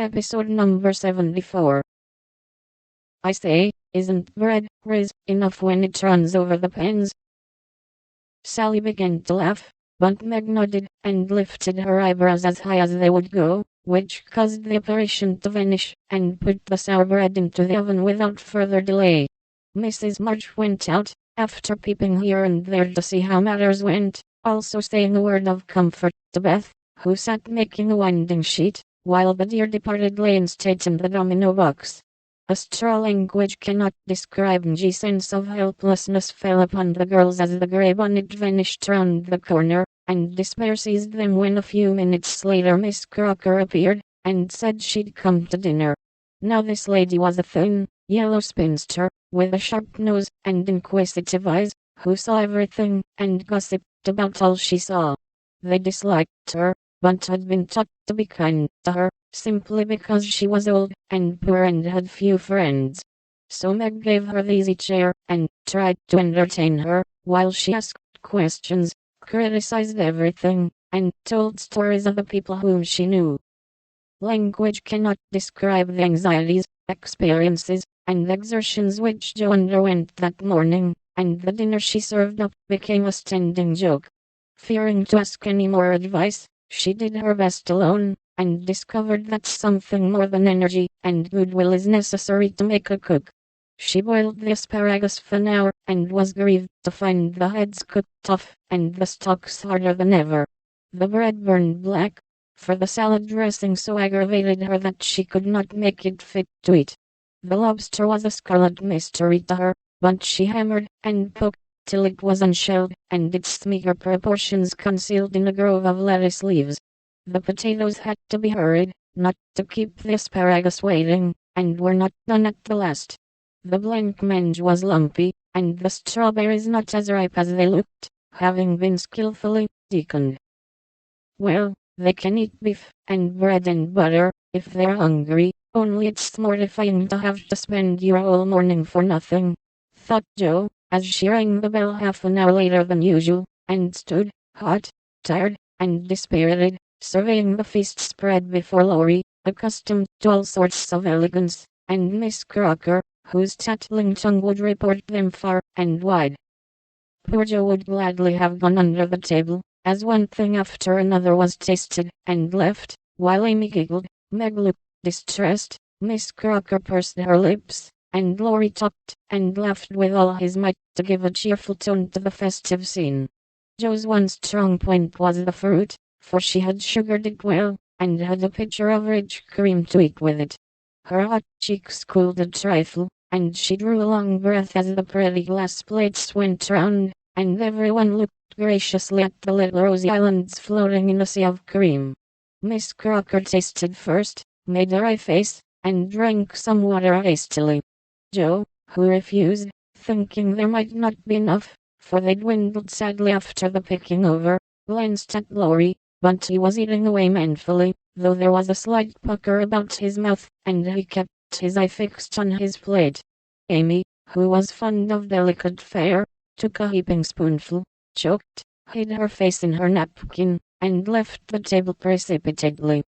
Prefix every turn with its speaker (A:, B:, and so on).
A: Episode number 74. I say, isn't bread enough when it runs over the pens? Sally began to laugh, but Meg nodded and lifted her eyebrows as high as they would go, which caused the apparition to vanish, and put the sour bread into the oven without further delay. Mrs. March went out, after peeping here and there to see how matters went, also saying a word of comfort to Beth, who sat making a winding sheet, while the dear departed lay in state in the domino box. A straw language cannot describe the sense of helplessness fell upon the girls as the grey bonnet vanished round the corner, and despair seized them when a few minutes later Miss Crocker appeared, and said she'd come to dinner. Now this lady was a thin, yellow spinster, with a sharp nose and inquisitive eyes, who saw everything, and gossiped about all she saw. They disliked her, but had been taught to be kind to her, simply because she was old and poor and had few friends. So Meg gave her the easy chair, and tried to entertain her, while she asked questions, criticized everything, and told stories of the people whom she knew. Language cannot describe the anxieties, experiences, and exertions which Jo underwent that morning, and the dinner she served up became a standing joke. Fearing to ask any more advice, she did her best alone, and discovered that something more than energy and goodwill is necessary to make a cook. She boiled the asparagus for an hour, and was grieved to find the heads cooked tough, and the stalks harder than ever. The bread burned black, for the salad dressing so aggravated her that she could not make it fit to eat. The lobster was a scarlet mystery to her, but she hammered and poked till it was unshelled, and its meager proportions concealed in a grove of lettuce leaves. The potatoes had to be hurried, not to keep the asparagus waiting, and were not done at the last. The blancmange was lumpy, and the strawberries not as ripe as they looked, having been skillfully deconed. Well, they can eat beef and bread and butter, if they're hungry, only it's mortifying to have to spend your whole morning for nothing, thought Jo, as she rang the bell half an hour later than usual, and stood, hot, tired, and dispirited, surveying the feast spread before Laurie, accustomed to all sorts of elegance, and Miss Crocker, whose tattling tongue would report them far and wide. Poor Jo would gladly have gone under the table, as one thing after another was tasted and left, while Amy giggled, Meg looked distressed, Miss Crocker pursed her lips, and Laurie talked and laughed with all his might to give a cheerful tone to the festive scene. Jo's one strong point was the fruit, for she had sugared it well, and had a pitcher of rich cream to eat with it. Her hot cheeks cooled a trifle, and she drew a long breath as the pretty glass plates went round, and everyone looked graciously at the little rosy islands floating in a sea of cream. Miss Crocker tasted first, made a wry face, and drank some water hastily. Jo, who refused, thinking there might not be enough, for they dwindled sadly after the picking over, glanced at Laurie, but he was eating away manfully, though there was a slight pucker about his mouth, and he kept his eye fixed on his plate. Amy, who was fond of delicate fare, took a heaping spoonful, choked, hid her face in her napkin, and left the table precipitately.